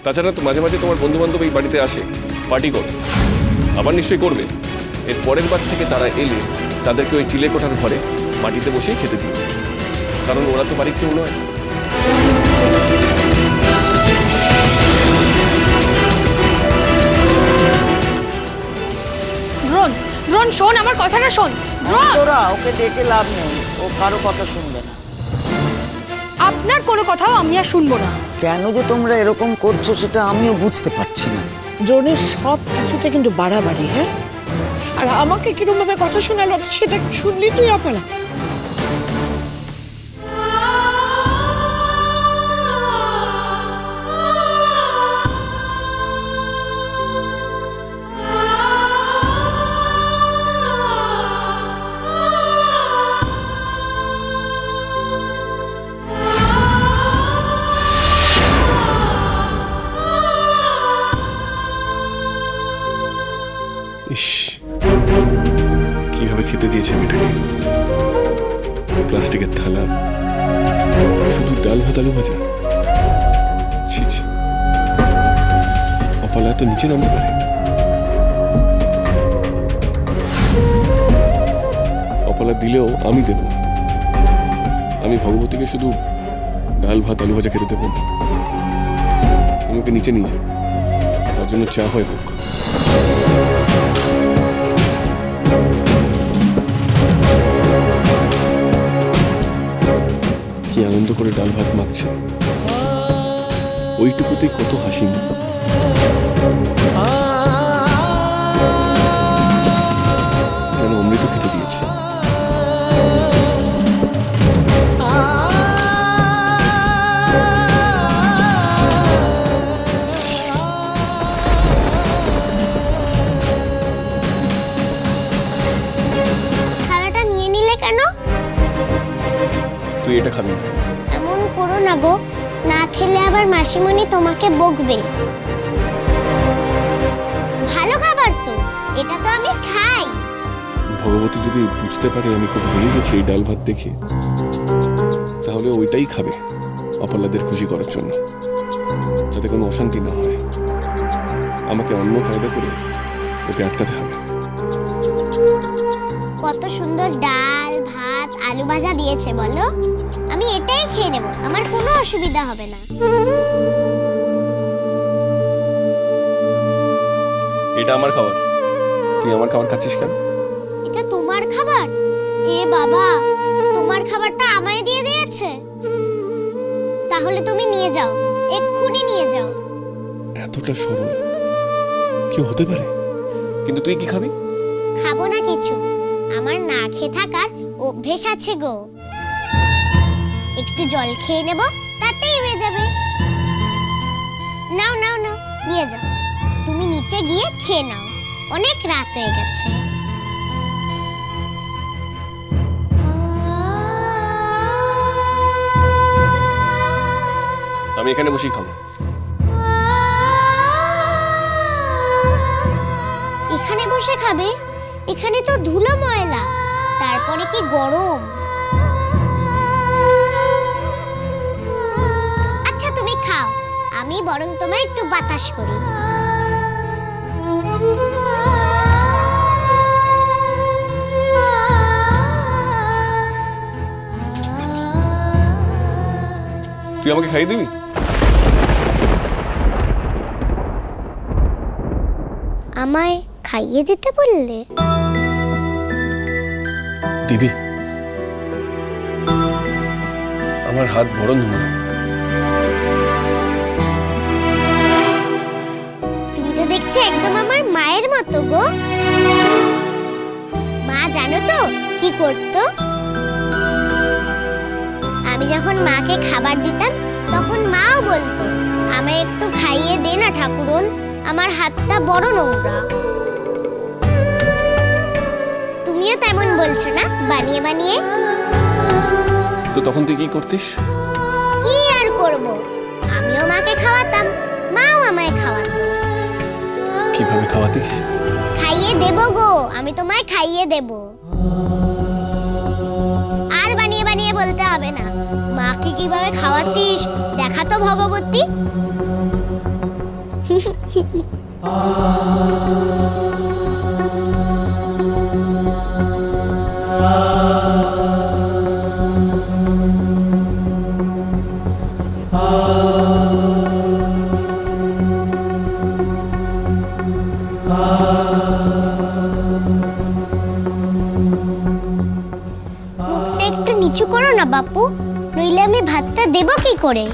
তাছাড়া তো মাঝে মাঝে তোমার বন্ধু বান্ধব এই বাড়িতে আসে, পার্টি করে, আবার নিশ্চয়ই করবে। এর পরের বার থেকে তারা এলে তাদেরকে ওই চিলে কোঠার ঘরে মাটিতে বসেই খেতে দিবে, কারণ ওরা তো বাড়ির কেউ নয়। ড্রোন, ড্রোন শোন আমার কথাটা শোন। ড্রোন, তোরা ওকে ডেকে লাভ নেই, ও কারো কথা শুনবে না। আপনার কোনো কথাও আমি আর শুনবো না। কেন যে তোমরা এরকম করছো সেটা আমিও বুঝতে পারছি না। ড্রোনের সব কিছুতে কিন্তু বাড়াবাড়ি, হ্যাঁ? আর আমাকে কিরকম ভাবে কথা শোনালো সেটা শুনলি তুই আপনা। ইস, কিভাবে খেতে দিয়েছে মেয়েটাকে। প্লাস্টিকের থালা, শুধু ডাল ভাত আলু ভাজা। ছি ছি, অপালা তো নিচে নামতে পারে। অপালা দিলেও আমি দেব। আমি ভগবতীকে শুধু ডাল ভাত আলু ভাজা খেতে দেবো না, আমি ওকে নিচে নিয়ে যাবো। তার জন্য চা হয় হোক। কি আনন্দ করে ডাল ভাত মাখছে, ওইটুকুতেই কত হাসি মুখ। যেন অমৃত খেতে দিয়েছে। থালাটা নিয়ে নিলে কেন? তুই এটা খাবি না। এমন করো না গো, না খেলে আবার মাসিমণি তোমাকে বকবে। ভালো খাবার তো, এটা তো আমি খাই। ভগবতী যদি বুঝতে পারে আমি খুব রেগে গেছি এই ডাল ভাত দেখে, তাহলে ওইটাই খাবে অপালাদের খুশি করার জন্য, যাতে কোনো অশান্তি না হয়। আমাকে অন্য কায়দা করে ওকে আটকাতে হবে। কত সুন্দর ডাল ভাত আলু ভাজা দিয়েছে বলো, আমি এটাই খেয়ে নেব, আমার কোনো অসুবিধা হবে না। এটা আমার খাবার, তুই আমার খাবার খাচ্ছিস কেন? এটা তোমার খাবার? এ বাবা, তোমার খাবারটা আমায় দিয়ে দিয়েছে। তাহলে তুমি নিয়ে যাও, এক্ষুনি নিয়ে যাও। এতটা সরল কেউ হতে পারে? কিন্তু তুই কি খাবি? খাবো না কিছু, আমার না খেয়ে থাকার অভ্যেস আছে গো। একটু জল খেয়ে নেব, তাতেই হয়ে যাবে। নাও নাও নাও, নিয়ে যাও। তুমি নিচে গিয়ে খেয়ে নাও, অনেক রাত হয়ে গেছে। আমি এখানে বসেই খাবো। এখানে বসে খাবে? এখানে তো ধুলো ময়লা, তারপরে কি গরম। আচ্ছা তুমি খাও, আমি বরং তোমায় একটু বাতাস করি। তুই আমাকে খাইয়ে দিবি? আমায় খাইয়ে দিতে বললে? দিবি? আমার হাত বড় নোংরা। তুমি তো দেখছি একদম আমার মায়ের মতো গো। মা জানো তো কি করতো? আমি যখন মাকে খাবার দিতাম তখন মাও বলতো, আমায় একটু খাইয়ে দে না ঠাকুরন, আমার হাতটা বড় নোংরা। তুমিও তেমন বলছো না বানিয়ে বানিয়ে? তো তখন তুই কি করতিস? কি আর করব, আমিও মাকে খাওয়াতাম, মাও আমায় খাওয়াতো। কিভাবে খাওয়াতিস? খাইয়ে দেব গো, আমি তোমায় খাইয়ে দেব। আর বানিয়ে বানিয়ে বলতে হবে না। মাকে কিভাবে খাওয়াতিস দেখা তো ভগবতী। মুখটা একটু নিচু করো না বাপু, নইলে আমি ভাতটা দেবো কি করে?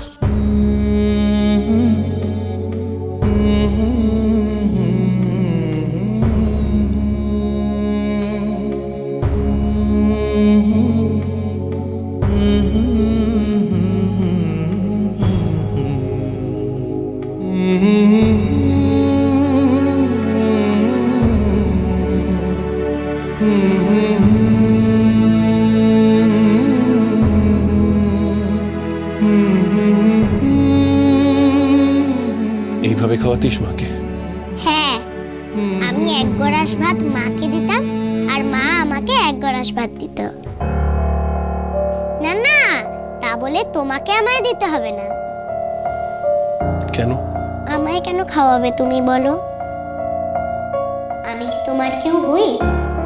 এইভাবে খাওয়াতিস মাকে? হ্যাঁ, আমি এক গরাস ভাত মাকে দিতাম আর মা আমাকে এক গরাস ভাত দিত। না না, তা বলে তোমাকে আমায় দিতে হবে না। কেন? আমায় কেন খাওয়াবে তুমি বলো? আমি কি তোমার কেউ হই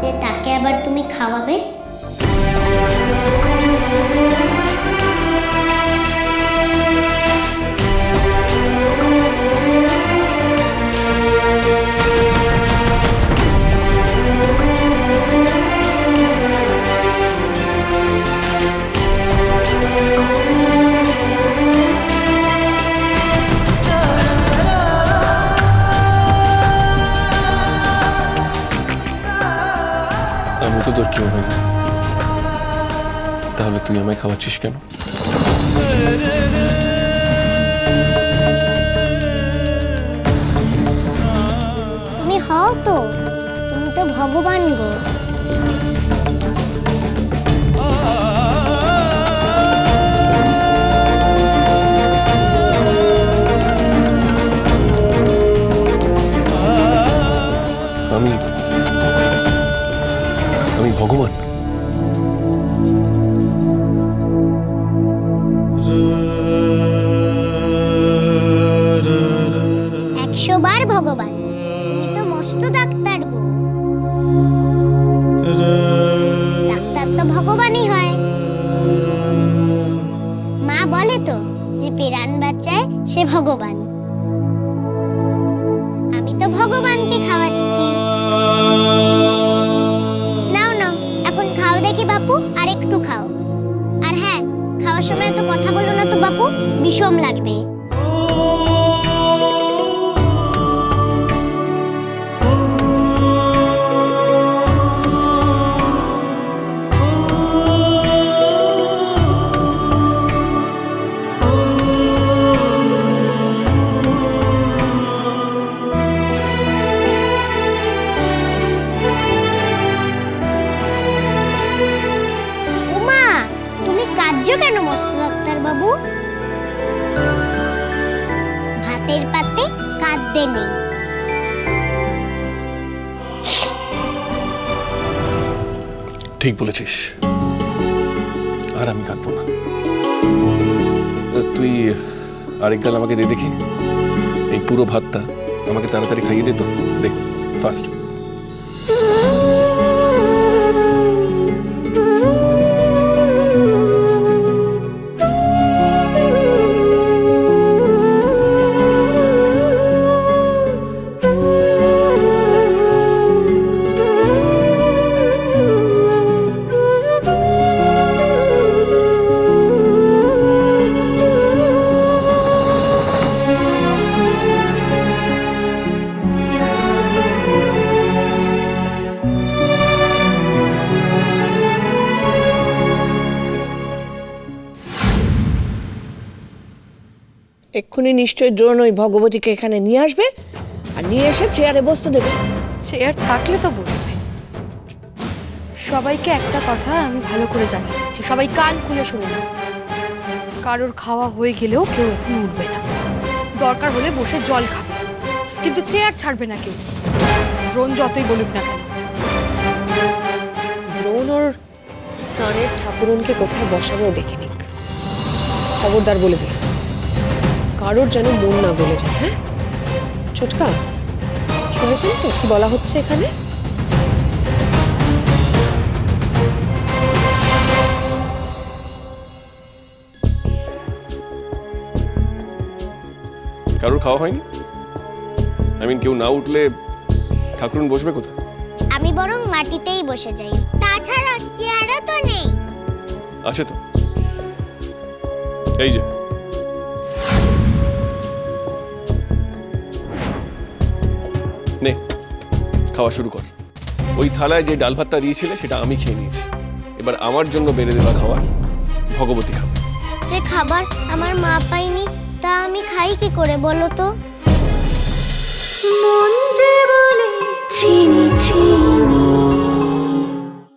যে তাকে আবার তুমি খাওয়াবে? আমি তো তোর কেউ হই না, তাহলে তুই আমায় খাওয়াচ্ছিস কেন? তুমি হও তো, তুমি তো ভগবান গো। আমি আমি ভগবান? একশো বার ভগবান, তুমি তো মস্ত ডাক্তার গো। ডাক্তার তো ভগবানই হয়। মা বলে তো যে প্রাণ বাঁচায় সে ভগবান। আমি তো ভগবানকে খাওয়াচ্ছি। নাও নাও, এখন খাও দেখি বাপু, আর একটু খাও। আর হ্যাঁ, খাওয়ার সময় তো কথা বলো না তো বাপু, বিষম লাগবে। উমা, তুমি কাঁদছো কেন মস্ত ডাক্তার বাবু? ভাতের পাতে কাঁদতে নেই। ঠিক বলেছিস, আর আমি কাঁদবো না। তুই আরেক গাল আমাকে দে দেখি। এই পুরো ভাতটা আমাকে তাড়াতাড়ি খাইয়ে দে তো, দেখ ফার্স্ট। এক্ষুনি নিশ্চয়ই দ্রোণ ওই ভগবতীকে এখানে নিয়ে আসবে আর নিয়ে এসে চেয়ারে বসতে দেবে। চেয়ার থাকলে তো বসবে। সবাইকে একটা কথা আমি ভালো করে জানিয়ে দিচ্ছি, সবাই কান খুলে শুনে নাও। কারোর খাওয়া হয়ে গেলেও কেউ এখন উঠবে না, দরকার হলে বসে জল খাবে, কিন্তু চেয়ার ছাড়বে না কেউ, দ্রোণ যতই বলুক না কেন। দ্রোণ ওর প্রাণের ঠাকুরনকে কোথায় বসাবেও দেখে নিক, খবরদার বলে দিই কারোর যেন মন না গলে যায়। হ্যাঁ, ছোটকা, শুনেছেন তো কি বলা হচ্ছে এখানে? কারোর খাওয়া হয়নি? কেউ না উঠলে ঠাকুরন বসবে কোথায়? আমি বরং মাটিতেই বসে যাই। তাছাড়া চেয়ারও তো নেই। আছে তো, এই যে। নে, খাওয়া শুরু কর। ওই থালায় যে ডাল ভাতটা দিয়েছিলে সেটা আমি খেয়ে নিয়েছি। এবার আমার জন্য বেড়ে দেওয়া খাবার ভগবতী খাবে। যে খাবার আমার মা পায়নি তা আমি খাই কি করে বলো তো? মন যে বলে চিনি চিনি